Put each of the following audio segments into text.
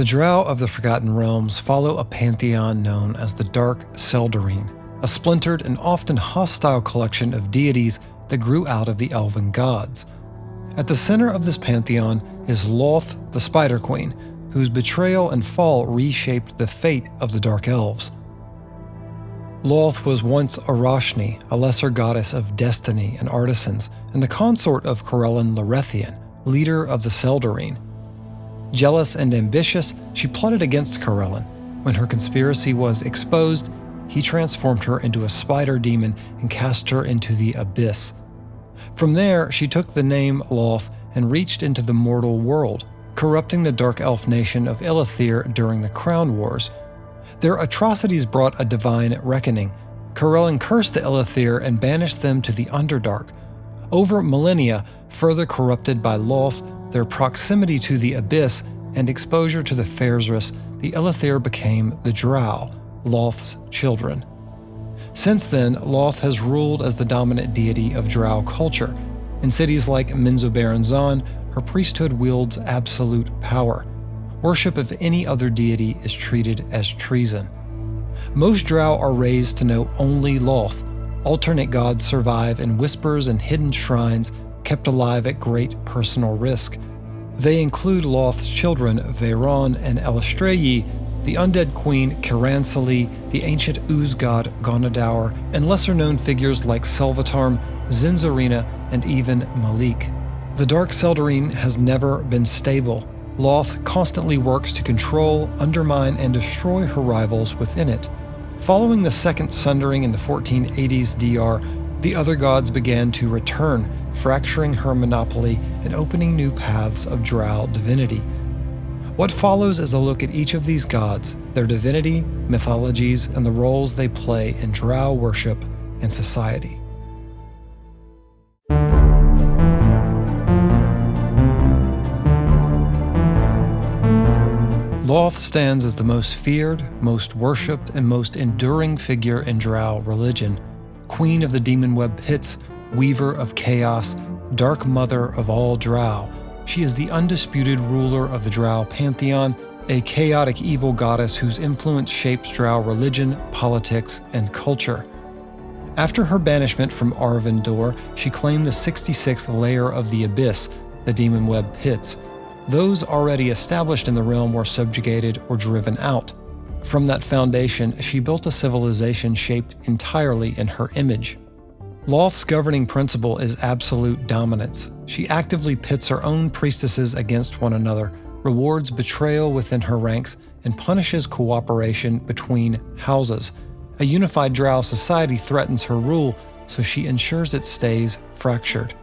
The Drow of the Forgotten Realms follow a pantheon known as the Dark Seldarine, a splintered and often hostile collection of deities that grew out of the elven gods. At the center of this pantheon is Lolth, the Spider Queen, whose betrayal and fall reshaped the fate of the Dark Elves. Lolth was once Arashni, a lesser goddess of destiny and artisans, and the consort of Corellin Larethian, leader of the Seldarine. Jealous and ambitious, she plotted against Corellin. When her conspiracy was exposed, he transformed her into a spider demon and cast her into the abyss. From there, she took the name Lolth and reached into the mortal world, corrupting the Dark Elf nation of Illathir during the Crown Wars. Their atrocities brought a divine reckoning. Corellin cursed the Illathir and banished them to the Underdark. Over millennia, further corrupted by Lolth, their proximity to the abyss, and exposure to the Fairzris, the Illathir became the Drow, Lolth's children. Since then, Lolth has ruled as the dominant deity of Drow culture. In cities like Menzoberranzan, her priesthood wields absolute power. Worship of any other deity is treated as treason. Most Drow are raised to know only Lolth. Alternate gods survive in whispers and hidden shrines, kept alive at great personal risk. They include Lolth's children Vhaeraun and Eilistraee, the undead queen Kiaransalee, the ancient ooze god Ghaunadaur, and lesser-known figures like Selvetarm, Zinzerena, and even Malyk. The Dark Seldarine has never been stable. Lolth constantly works to control, undermine, and destroy her rivals within it. Following the Second Sundering in the 1480s DR, the other gods began to return, fracturing her monopoly and opening new paths of Drow divinity. What follows is a look at each of these gods, their divinity, mythologies, and the roles they play in Drow worship and society. Lolth stands as the most feared, most worshipped, and most enduring figure in Drow religion. Queen of the demon web pits, weaver of chaos, dark mother of all Drow, she is the undisputed ruler of the Drow pantheon, a chaotic evil goddess whose influence shapes Drow religion, politics, and culture. After her banishment from Arvindor, she claimed the 66th layer of the Abyss, the demon web pits. Those already established in the realm were subjugated or driven out. From that foundation, she built a civilization shaped entirely in her image. Lolth's governing principle is absolute dominance. She actively pits her own priestesses against one another, rewards betrayal within her ranks, and punishes cooperation between houses. A unified Drow society threatens her rule, so she ensures it stays fractured.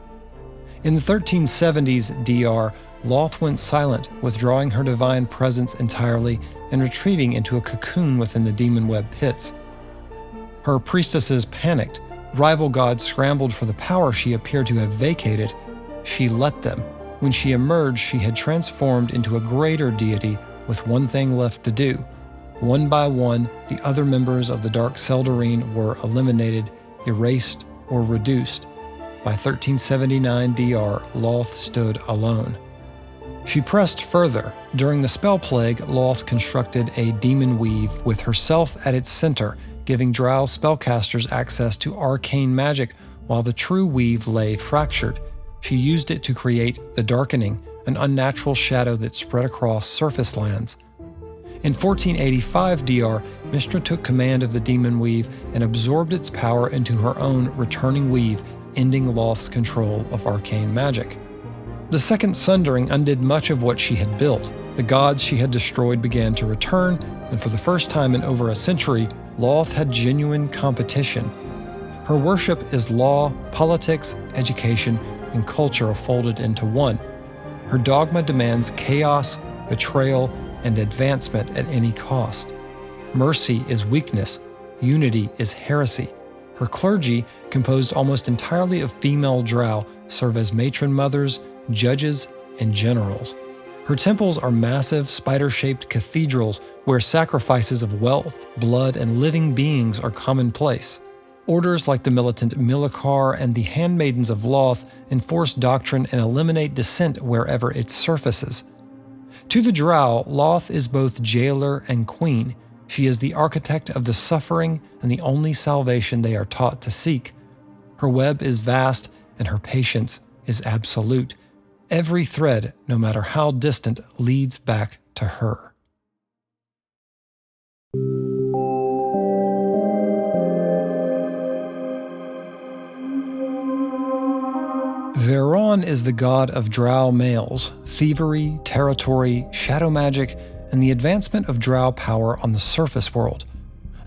In the 1370s DR, Lolth went silent, withdrawing her divine presence entirely and retreating into a cocoon within the demon web pits. Her priestesses panicked. Rival gods scrambled for the power she appeared to have vacated. She let them. When she emerged, she had transformed into a greater deity with one thing left to do. One by one, the other members of the Dark Seldarine were eliminated, erased, or reduced. By 1379 DR, Lolth stood alone. She pressed further. During the Spell Plague, Lolth constructed a demon weave with herself at its center, giving Drow spellcasters access to arcane magic while the true weave lay fractured. She used it to create the Darkening, an unnatural shadow that spread across surface lands. In 1485 DR, Mystra took command of the demon weave and absorbed its power into her own returning weave, ending Lolth's control of arcane magic. The Second Sundering undid much of what she had built. The gods she had destroyed began to return, and for the first time in over a century, Lolth had genuine competition. Her worship is law, politics, education, and culture folded into one. Her dogma demands chaos, betrayal, and advancement at any cost. Mercy is weakness, unity is heresy. Her clergy, composed almost entirely of female Drow, serve as matron mothers, judges, and generals. Her temples are massive, spider-shaped cathedrals where sacrifices of wealth, blood, and living beings are commonplace. Orders like the militant Milakar and the Handmaidens of Lolth enforce doctrine and eliminate dissent wherever it surfaces. To the Drow, Lolth is both jailer and queen. She is the architect of the suffering and the only salvation they are taught to seek. Her web is vast and her patience is absolute. Every thread, no matter how distant, leads back to her. Vhaeraun is the god of Drow males, thievery, territory, shadow magic, and the advancement of Drow power on the surface world.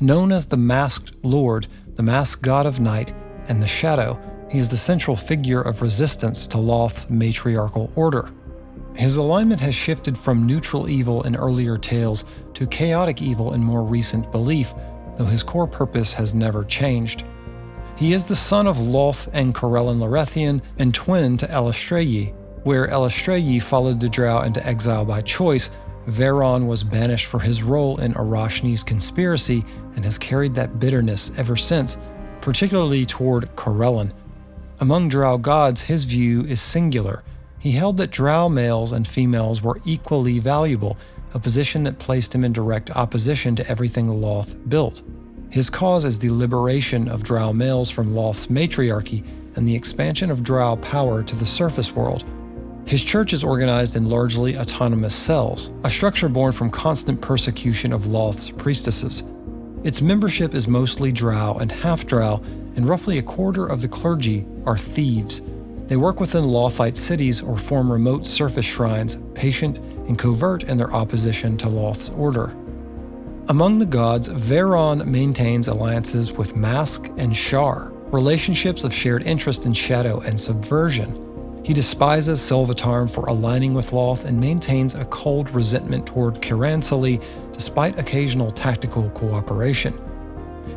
Known as the Masked Lord, the masked god of night, and the shadow, he is the central figure of resistance to Lolth's matriarchal order. His alignment has shifted from neutral evil in earlier tales to chaotic evil in more recent belief, though his core purpose has never changed. He is the son of Lolth and Corellin Larethian and twin to Eilistraee. Where Eilistraee followed the Drow into exile by choice, Vhaeraun was banished for his role in Arashni's conspiracy and has carried that bitterness ever since, particularly toward Corellin. Among Drow gods, his view is singular. He held that Drow males and females were equally valuable, a position that placed him in direct opposition to everything Lolth built. His cause is the liberation of Drow males from Lolth's matriarchy and the expansion of Drow power to the surface world. His church is organized in largely autonomous cells, a structure born from constant persecution of Lolth's priestesses. Its membership is mostly Drow and half-Drow, and roughly a quarter of the clergy are thieves. They work within Lolthite cities or form remote surface shrines, patient and covert in their opposition to Lolth's order. Among the gods, Vhaeraun maintains alliances with Mask and Shar, relationships of shared interest in shadow and subversion. He despises Selvetarm for aligning with Lolth and maintains a cold resentment toward Kiaransalee despite occasional tactical cooperation.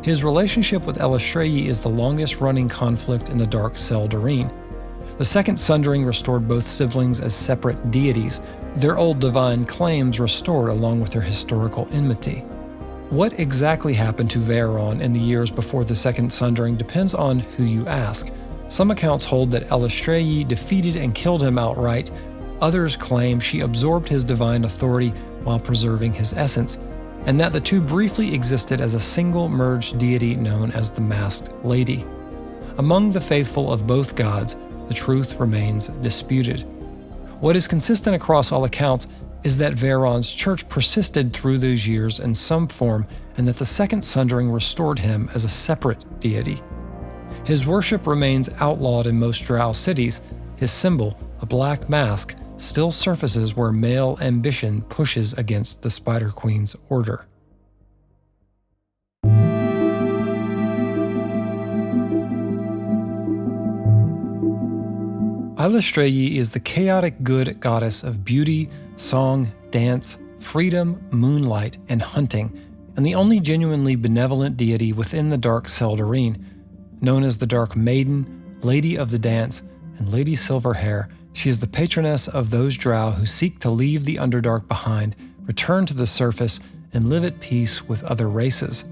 His relationship with Eilistraee is the longest-running conflict in the Dark Seldarine. The Second Sundering restored both siblings as separate deities, their old divine claims restored along with their historical enmity. What exactly happened to Vhaeraun in the years before the Second Sundering depends on who you ask. Some accounts hold that Eilistraee defeated and killed him outright. Others claim she absorbed his divine authority while preserving his essence, and that the two briefly existed as a single merged deity known as the Masked Lady. Among the faithful of both gods, the truth remains disputed. What is consistent across all accounts is that Vhaeraun's church persisted through those years in some form, and that the Second Sundering restored him as a separate deity. His worship remains outlawed in most Drow cities. His symbol, a black mask, still surfaces where male ambition pushes against the Spider Queen's order. Eilistraee is the chaotic good goddess of beauty, song, dance, freedom, moonlight, and hunting, and the only genuinely benevolent deity within the Dark Seldarine. Known as the Dark Maiden, Lady of the Dance, and Lady Silverhair, she is the patroness of those Drow who seek to leave the Underdark behind, return to the surface, and live at peace with other races.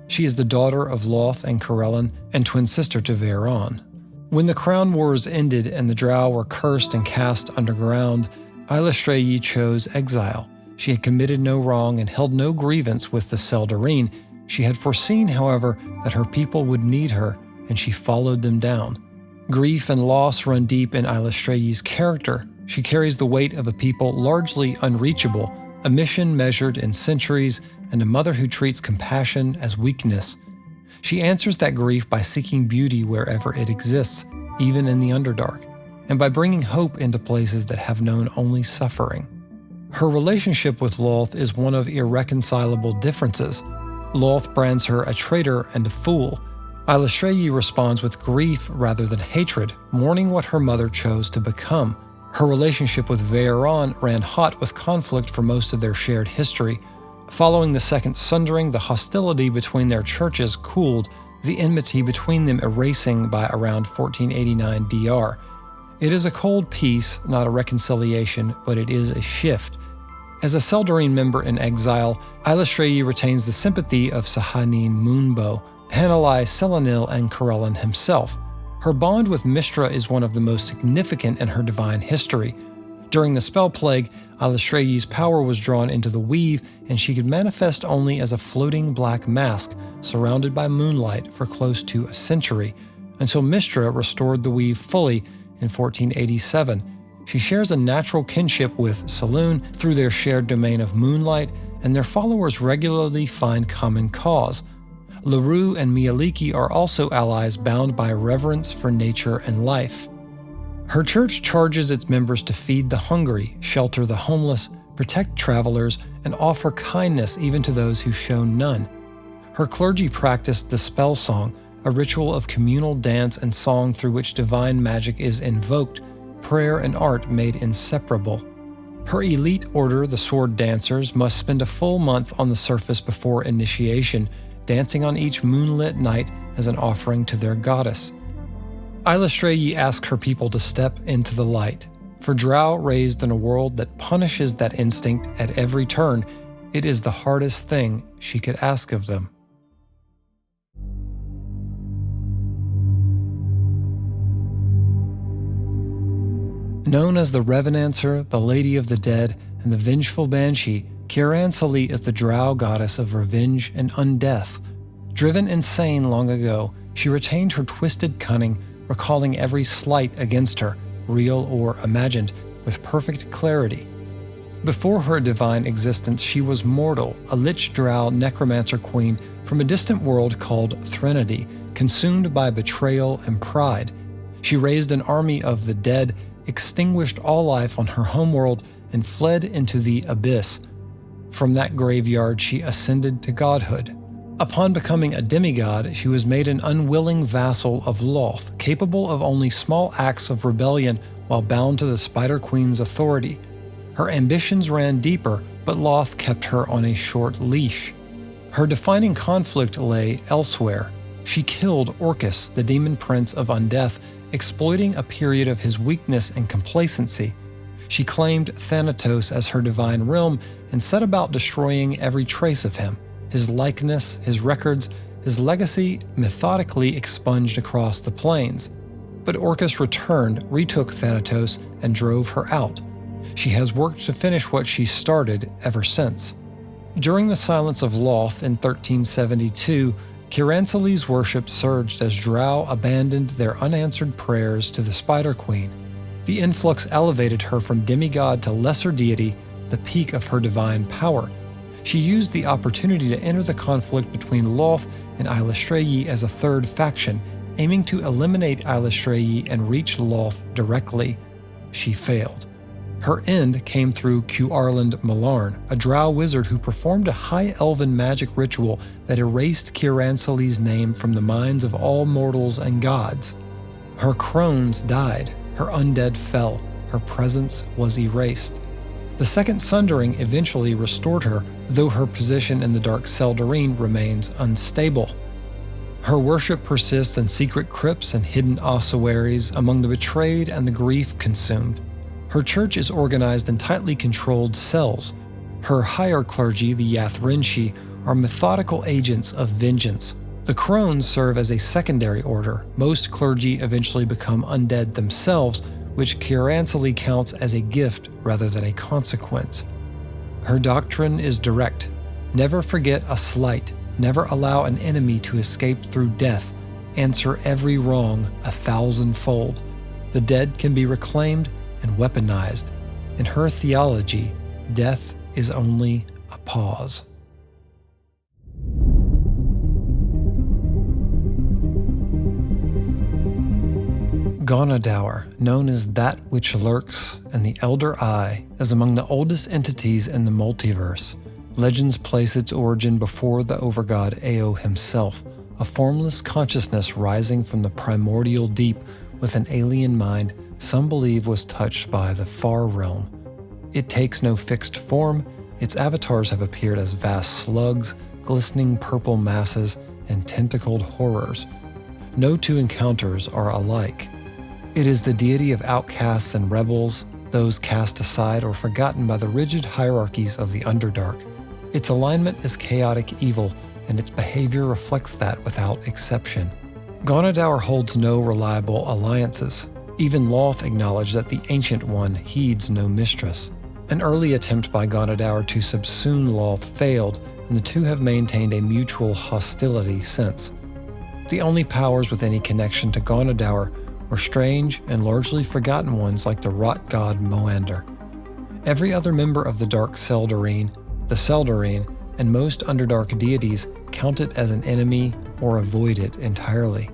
She is the daughter of Lolth and Corellin and twin sister to Vhaeraun. When the Crown Wars ended and the Drow were cursed and cast underground, Eilistraee chose exile. She had committed no wrong and held no grievance with the Seldarine. She had foreseen, however, that her people would need her, and she followed them down. Grief and loss run deep in Eilistraee's character. She carries the weight of a people largely unreachable, a mission measured in centuries, and a mother who treats compassion as weakness. She answers that grief by seeking beauty wherever it exists, even in the Underdark, and by bringing hope into places that have known only suffering. Her relationship with Lolth is one of irreconcilable differences. Lolth brands her a traitor and a fool. Eilistraee responds with grief rather than hatred, mourning what her mother chose to become. Her relationship with Vhaeraun ran hot with conflict for most of their shared history. Following the Second Sundering, the hostility between their churches cooled, the enmity between them erasing by around 1489 DR. It is a cold peace, not a reconciliation, but it is a shift. As a Seldarine member in exile, Eilistraee retains the sympathy of Sahanin Moonbow, Hanalei Selanil, and Corellin himself. Her bond with Mystra is one of the most significant in her divine history. During the spell plague, Eilistraee's power was drawn into the weave, and she could manifest only as a floating black mask surrounded by moonlight for close to a century, until Mystra restored the weave fully in 1487. She shares a natural kinship with Selûne through their shared domain of moonlight, and their followers regularly find common cause. Larue and Malyk are also allies bound by reverence for nature and life. Her church charges its members to feed the hungry, shelter the homeless, protect travelers, and offer kindness even to those who show none. Her clergy practiced the spell song, a ritual of communal dance and song through which divine magic is invoked, prayer and art made inseparable. Her elite order, the Sword Dancers, must spend a full month on the surface before initiation, dancing on each moonlit night as an offering to their goddess. Eilistraee asks her people to step into the light. For Drow raised in a world that punishes that instinct at every turn, it is the hardest thing she could ask of them. Known as the Revenancer, the Lady of the Dead, and the Vengeful Banshee, Kiaransalee is the Drow goddess of revenge and undeath. Driven insane long ago, she retained her twisted cunning, recalling every slight against her, real or imagined, with perfect clarity. Before her divine existence, she was mortal, a lich drow necromancer queen from a distant world called Threnody, consumed by betrayal and pride. She raised an army of the dead, extinguished all life on her homeworld, and fled into the abyss. From that graveyard, she ascended to godhood. Upon becoming a demigod, she was made an unwilling vassal of Lolth, capable of only small acts of rebellion while bound to the Spider Queen's authority. Her ambitions ran deeper, but Lolth kept her on a short leash. Her defining conflict lay elsewhere. She killed Orcus, the demon prince of undeath, exploiting a period of his weakness and complacency. She claimed Thanatos as her divine realm and set about destroying every trace of him. His likeness, his records, his legacy methodically expunged across the plains. But Orcus returned, retook Thanatos, and drove her out. She has worked to finish what she started ever since. During the silence of Lolth in 1372, Kiaransalee's worship surged as Drow abandoned their unanswered prayers to the Spider Queen. The influx elevated her from demigod to lesser deity, the peak of her divine power. She used the opportunity to enter the conflict between Lolth and Eilistraee as a third faction, aiming to eliminate Eilistraee and reach Lolth directly. She failed. Her end came through Cuarland Malarn, a drow wizard who performed a high elven magic ritual that erased Kiaransalee's name from the minds of all mortals and gods. Her crones died, her undead fell, her presence was erased. The Second Sundering eventually restored her, though her position in the Dark Seldarine remains unstable. Her worship persists in secret crypts and hidden ossuaries among the betrayed and the grief-consumed. Her church is organized in tightly controlled cells. Her higher clergy, the Yathrinshi, are methodical agents of vengeance. The crones serve as a secondary order. Most clergy eventually become undead themselves, which Kiaransalee counts as a gift rather than a consequence. Her doctrine is direct. Never forget a slight. Never allow an enemy to escape through death. Answer every wrong 1,000-fold. The dead can be reclaimed and weaponized. In her theology, death is only a pause. Ghaunadaur, known as That Which Lurks and the Elder Eye, is among the oldest entities in the multiverse. Legends place its origin before the overgod Ao himself, a formless consciousness rising from the primordial deep with an alien mind some believe was touched by the Far Realm. It takes no fixed form. Its avatars have appeared as vast slugs, glistening purple masses, and tentacled horrors. No two encounters are alike. It is the deity of outcasts and rebels, those cast aside or forgotten by the rigid hierarchies of the Underdark. Its alignment is chaotic evil, and its behavior reflects that without exception. Ghaunadaur holds no reliable alliances. Even Lolth acknowledged that the Ancient One heeds no mistress. An early attempt by Ghaunadaur to subsume Lolth failed, and the two have maintained a mutual hostility since. The only powers with any connection to Ghaunadaur were strange and largely forgotten ones like the rot god Moander. Every other member of the Dark Seldarine, the Seldarine, and most Underdark deities count it as an enemy or avoid it entirely.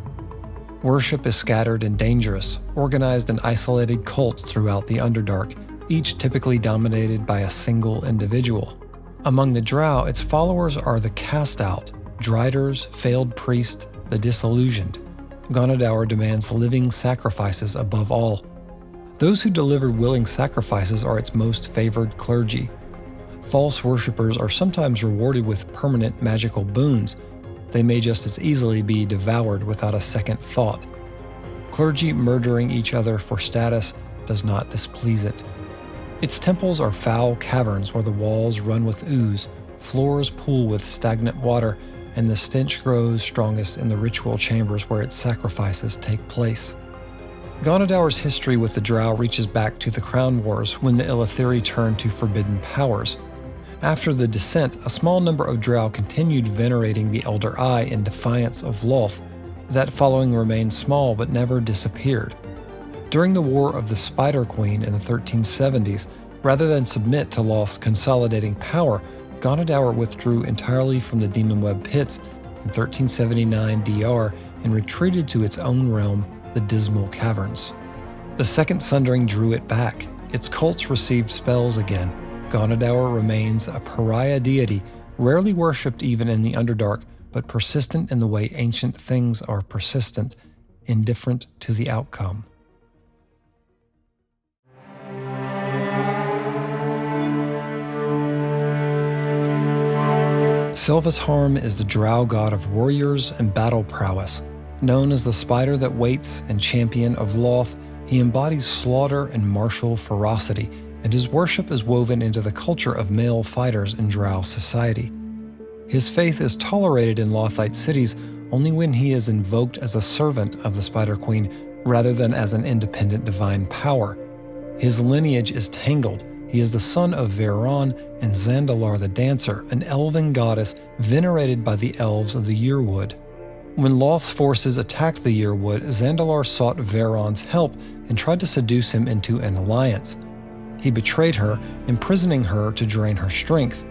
Worship is scattered and dangerous, organized in isolated cults throughout the Underdark, each typically dominated by a single individual. Among the Drow, its followers are the cast-out, driders, failed priests, the disillusioned. Ghaunadaur demands living sacrifices above all. Those who deliver willing sacrifices are its most favored clergy. False worshippers are sometimes rewarded with permanent magical boons. They may just as easily be devoured without a second thought. Clergy murdering each other for status does not displease it. Its temples are foul caverns where the walls run with ooze, floors pool with stagnant water, and the stench grows strongest in the ritual chambers where its sacrifices take place. Ghaunadaur's history with the Drow reaches back to the Crown Wars when the Eilistraee turned to forbidden powers. After the descent, a small number of Drow continued venerating the Elder Eye in defiance of Lolth. That following remained small but never disappeared. During the War of the Spider Queen in the 1370s, rather than submit to Lolth's consolidating power, Ghaunadaur withdrew entirely from the Demon Web Pits in 1379 DR and retreated to its own realm, the Dismal Caverns. The Second Sundering drew it back. Its cults received spells again. Ghaunadaur remains a pariah deity, rarely worshipped even in the Underdark, but persistent in the way ancient things are persistent, indifferent to the outcome. Selvetarm is the Drow god of warriors and battle prowess. Known as the spider that waits and champion of Lolth, he embodies slaughter and martial ferocity, and his worship is woven into the culture of male fighters in Drow society. His faith is tolerated in Lothite cities only when he is invoked as a servant of the Spider Queen rather than as an independent divine power. His lineage is tangled. He is the son of Vhaeraun and Zandalar the Dancer, an elven goddess venerated by the elves of the Yearwood. When Lolth's forces attacked the Yearwood, Zandalar sought Vhaeraun's help and tried to seduce him into an alliance. He betrayed her, imprisoning her to drain her strength.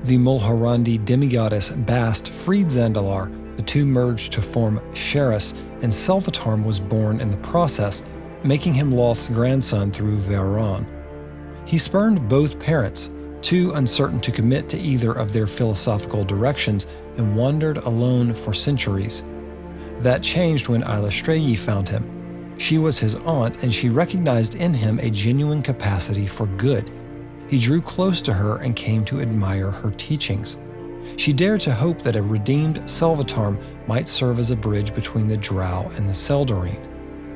The Mulhorandi demigoddess Bast freed Zandalar. The two merged to form Sheris, and Selvetarm was born in the process, making him Lolth's grandson through Vhaeraun. He spurned both parents, too uncertain to commit to either of their philosophical directions, and wandered alone for centuries. That changed when Eilistraee found him. She was his aunt, and she recognized in him a genuine capacity for good. He drew close to her and came to admire her teachings. She dared to hope that a redeemed Selvetarm might serve as a bridge between the Drow and the Seldarine.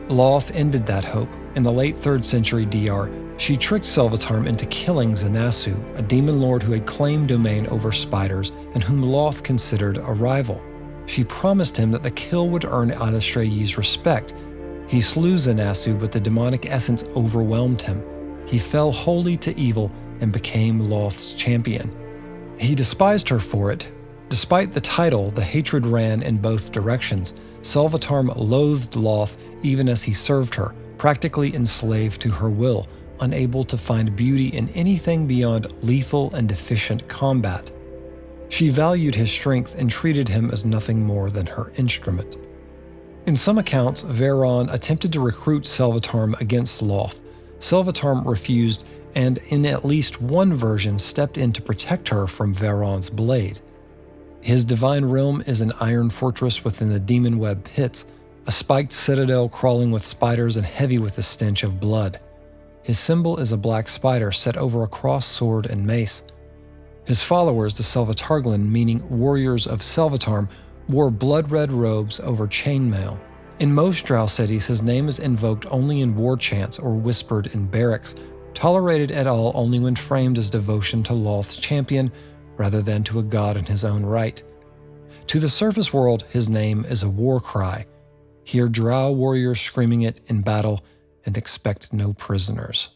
Lolth ended that hope. In the late 3rd century DR, she tricked Selvetarm into killing Zanasu, a demon lord who had claimed domain over spiders and whom Lolth considered a rival. She promised him that the kill would earn Eilistraee's respect. He slew Zanasu, but the demonic essence overwhelmed him. He fell wholly to evil and became Lolth's champion. He despised her for it. Despite the title, the hatred ran in both directions. Selvetarm loathed Lolth even as he served her, practically enslaved to her will, unable to find beauty in anything beyond lethal and efficient combat. She valued his strength and treated him as nothing more than her instrument. In some accounts, Vhaeraun attempted to recruit Selvetarm against Lolth. Selvetarm refused, and in at least one version stepped in to protect her from Vhaeraun's blade. His divine realm is an iron fortress within the Demon Web Pits, a spiked citadel crawling with spiders and heavy with the stench of blood. His symbol is a black spider set over a cross sword and mace. His followers, the Selvetarglin, meaning warriors of Selvetarm, wore blood-red robes over chainmail. In most Drow cities, his name is invoked only in war chants or whispered in barracks, tolerated at all only when framed as devotion to Lolth's champion rather than to a god in his own right. To the surface world, his name is a war cry. Hear Drow warriors screaming it in battle and expect no prisoners.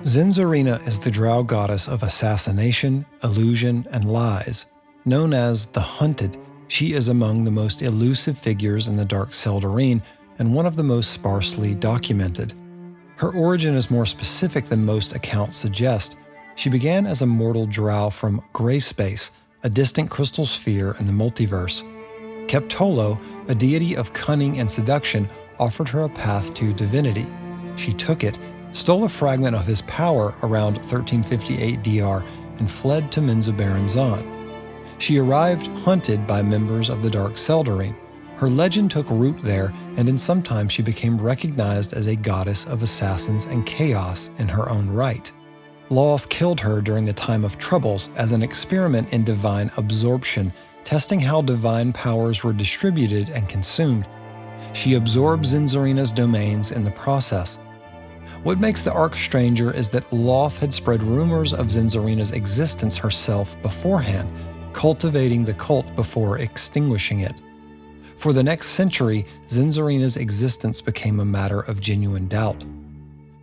Zinzerena is the Drow goddess of assassination, illusion, and lies. Known as the Hunted, she is among the most elusive figures in the Dark Seldarine and one of the most sparsely documented. Her origin is more specific than most accounts suggest. She began as a mortal Drow from Grey Space, a distant crystal sphere in the multiverse. Keptolo, a deity of cunning and seduction, offered her a path to divinity. She took it, stole a fragment of his power around 1358 DR, and fled to Menzoberran Zon. She arrived hunted by members of the Dark Seldarine. Her legend took root there, and in some time she became recognized as a goddess of assassins and chaos in her own right. Lolth killed her during the Time of Troubles as an experiment in divine absorption, testing how divine powers were distributed and consumed. She absorbed Zinzerena's domains in the process. What makes the arc stranger is that Lolth had spread rumors of Zinzerena's existence herself beforehand, cultivating the cult before extinguishing it. For the next century, Zinzerena's existence became a matter of genuine doubt.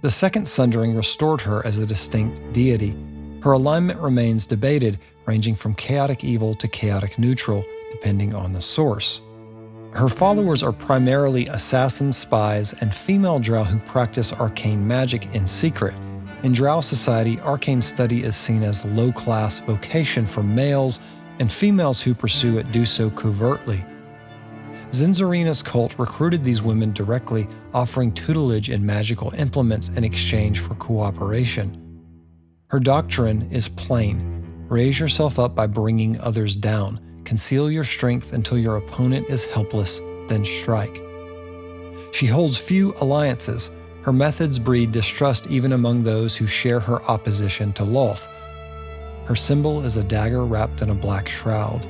The Second Sundering restored her as a distinct deity. Her alignment remains debated, ranging from chaotic evil to chaotic neutral, depending on the source. Her followers are primarily assassins, spies, and female Drow who practice arcane magic in secret. In Drow society, arcane study is seen as low-class vocation for males, and females who pursue it do so covertly. Zinzerena's cult recruited these women directly, offering tutelage and magical implements in exchange for cooperation. Her doctrine is plain: raise yourself up by bringing others down. Conceal your strength until your opponent is helpless, then strike. She holds few alliances. Her methods breed distrust even among those who share her opposition to Lolth. Her symbol is a dagger wrapped in a black shroud.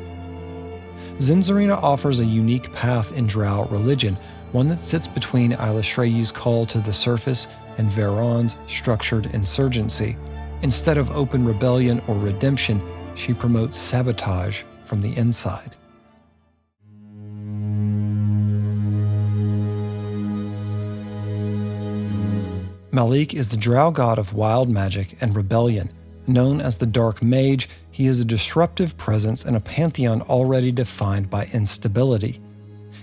Zinzerena offers a unique path in Drow religion, one that sits between Eilistraee's call to the surface and Vhaeraun's structured insurgency. Instead of open rebellion or redemption, she promotes sabotage from the inside. Malyk is the Drow god of wild magic and rebellion. Known as the Dark Mage, he is a disruptive presence in a pantheon already defined by instability.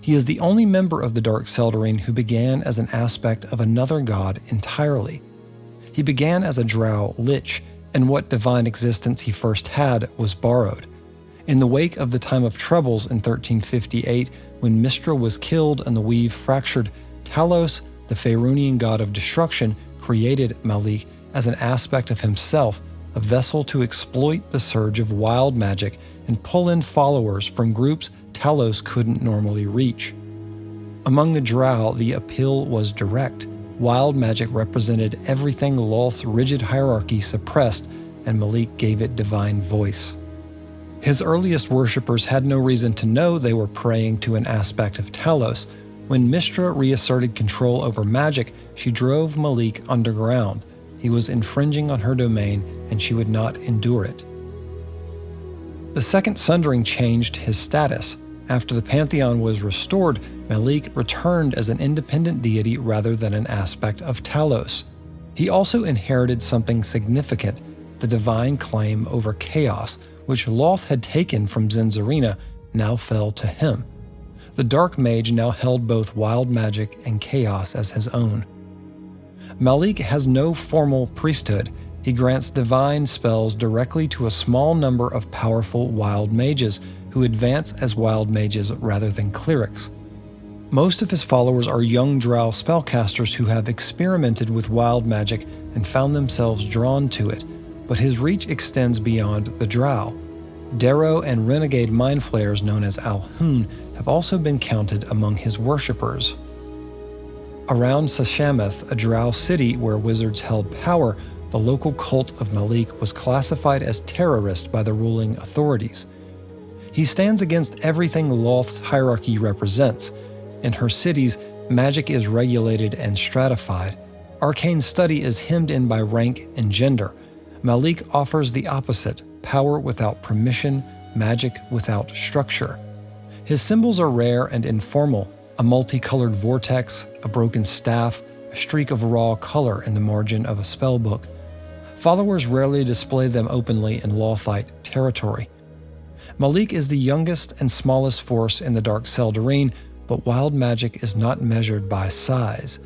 He is the only member of the Dark Seldarine who began as an aspect of another god entirely. He began as a Drow Lich, and what divine existence he first had was borrowed. In the wake of the Time of Troubles in 1358, when Mystra was killed and the Weave fractured, Talos, the Vhaeraunian god of destruction, created Malyk as an aspect of himself, a vessel to exploit the surge of wild magic and pull in followers from groups Talos couldn't normally reach. Among the Drow, the appeal was direct. Wild magic represented everything Lolth's rigid hierarchy suppressed, and Malyk gave it divine voice. His earliest worshippers had no reason to know they were praying to an aspect of Talos. When Mystra reasserted control over magic, she drove Malyk underground. He was infringing on her domain, and she would not endure it. The Second Sundering changed his status. After the pantheon was restored, Malyk returned as an independent deity rather than an aspect of Talos. He also inherited something significant: the divine claim over chaos, which Lolth had taken from Zinzerena, now fell to him. The Dark Mage now held both wild magic and chaos as his own. Malyk has no formal priesthood. He grants divine spells directly to a small number of powerful wild mages who advance as wild mages rather than clerics. Most of his followers are young Drow spellcasters who have experimented with wild magic and found themselves drawn to it, but his reach extends beyond the Drow. Darrow and renegade mind flayers known as Alhun have also been counted among his worshippers. Around Sashameth, a Drow city where wizards held power, the local cult of Malyk was classified as terrorist by the ruling authorities. He stands against everything Lolth's hierarchy represents. In her cities, magic is regulated and stratified. Arcane study is hemmed in by rank and gender. Malyk offers the opposite: power without permission, magic without structure. His symbols are rare and informal: a multicolored vortex, a broken staff, a streak of raw color in the margin of a spellbook. Followers rarely display them openly in Lolthite territory. Malyk is the youngest and smallest force in the Dark Seldarine, but wild magic is not measured by size.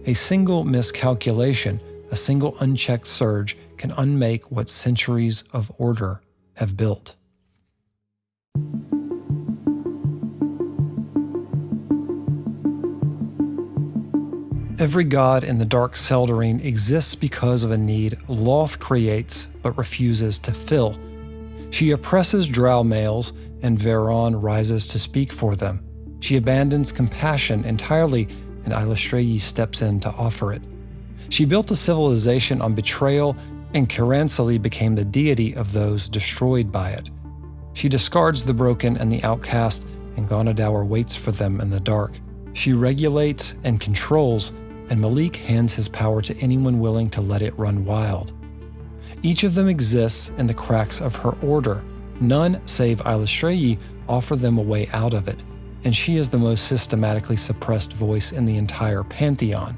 A single miscalculation, a single unchecked surge, can unmake what centuries of order have built. Every god in the Dark Seldarine exists because of a need Lolth creates but refuses to fill. She oppresses Drow males, and Vhaeraun rises to speak for them. She abandons compassion entirely, and Eilistraee steps in to offer it. She built a civilization on betrayal, and Kiaransalee became the deity of those destroyed by it. She discards the broken and the outcast, and Ghaunadaur waits for them in the dark. She regulates and controls, and Malyk hands his power to anyone willing to let it run wild. Each of them exists in the cracks of her order. None save Eilistraee offer them a way out of it, and she is the most systematically suppressed voice in the entire pantheon.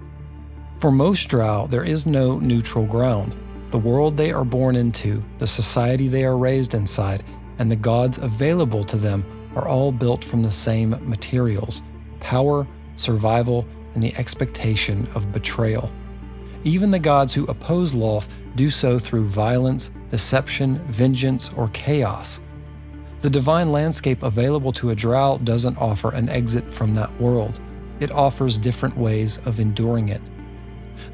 For most Drow, there is no neutral ground. The world they are born into, the society they are raised inside, and the gods available to them are all built from the same materials: power, survival, and the expectation of betrayal. Even the gods who oppose Lolth do so through violence, deception, vengeance, or chaos. The divine landscape available to a Drow doesn't offer an exit from that world. It offers different ways of enduring it.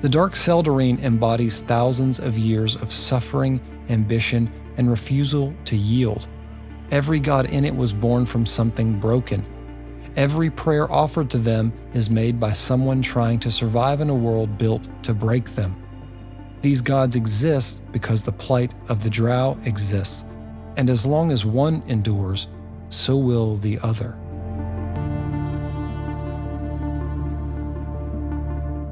The Dark Seldarine embodies thousands of years of suffering, ambition, and refusal to yield. Every god in it was born from something broken. Every prayer offered to them is made by someone trying to survive in a world built to break them. These gods exist because the plight of the Drow exists, and as long as one endures, so will the other.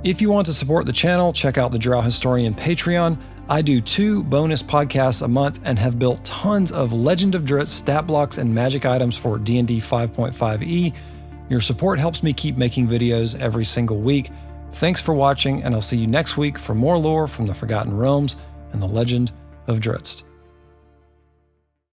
If you want to support the channel, check out the Drow Historian Patreon. I do 2 bonus podcasts a month and have built tons of Legend of Drizzt stat blocks and magic items for D&D 5.5e. Your support helps me keep making videos every single week. Thanks for watching, and I'll see you next week for more lore from the Forgotten Realms and the Legend of Drizzt.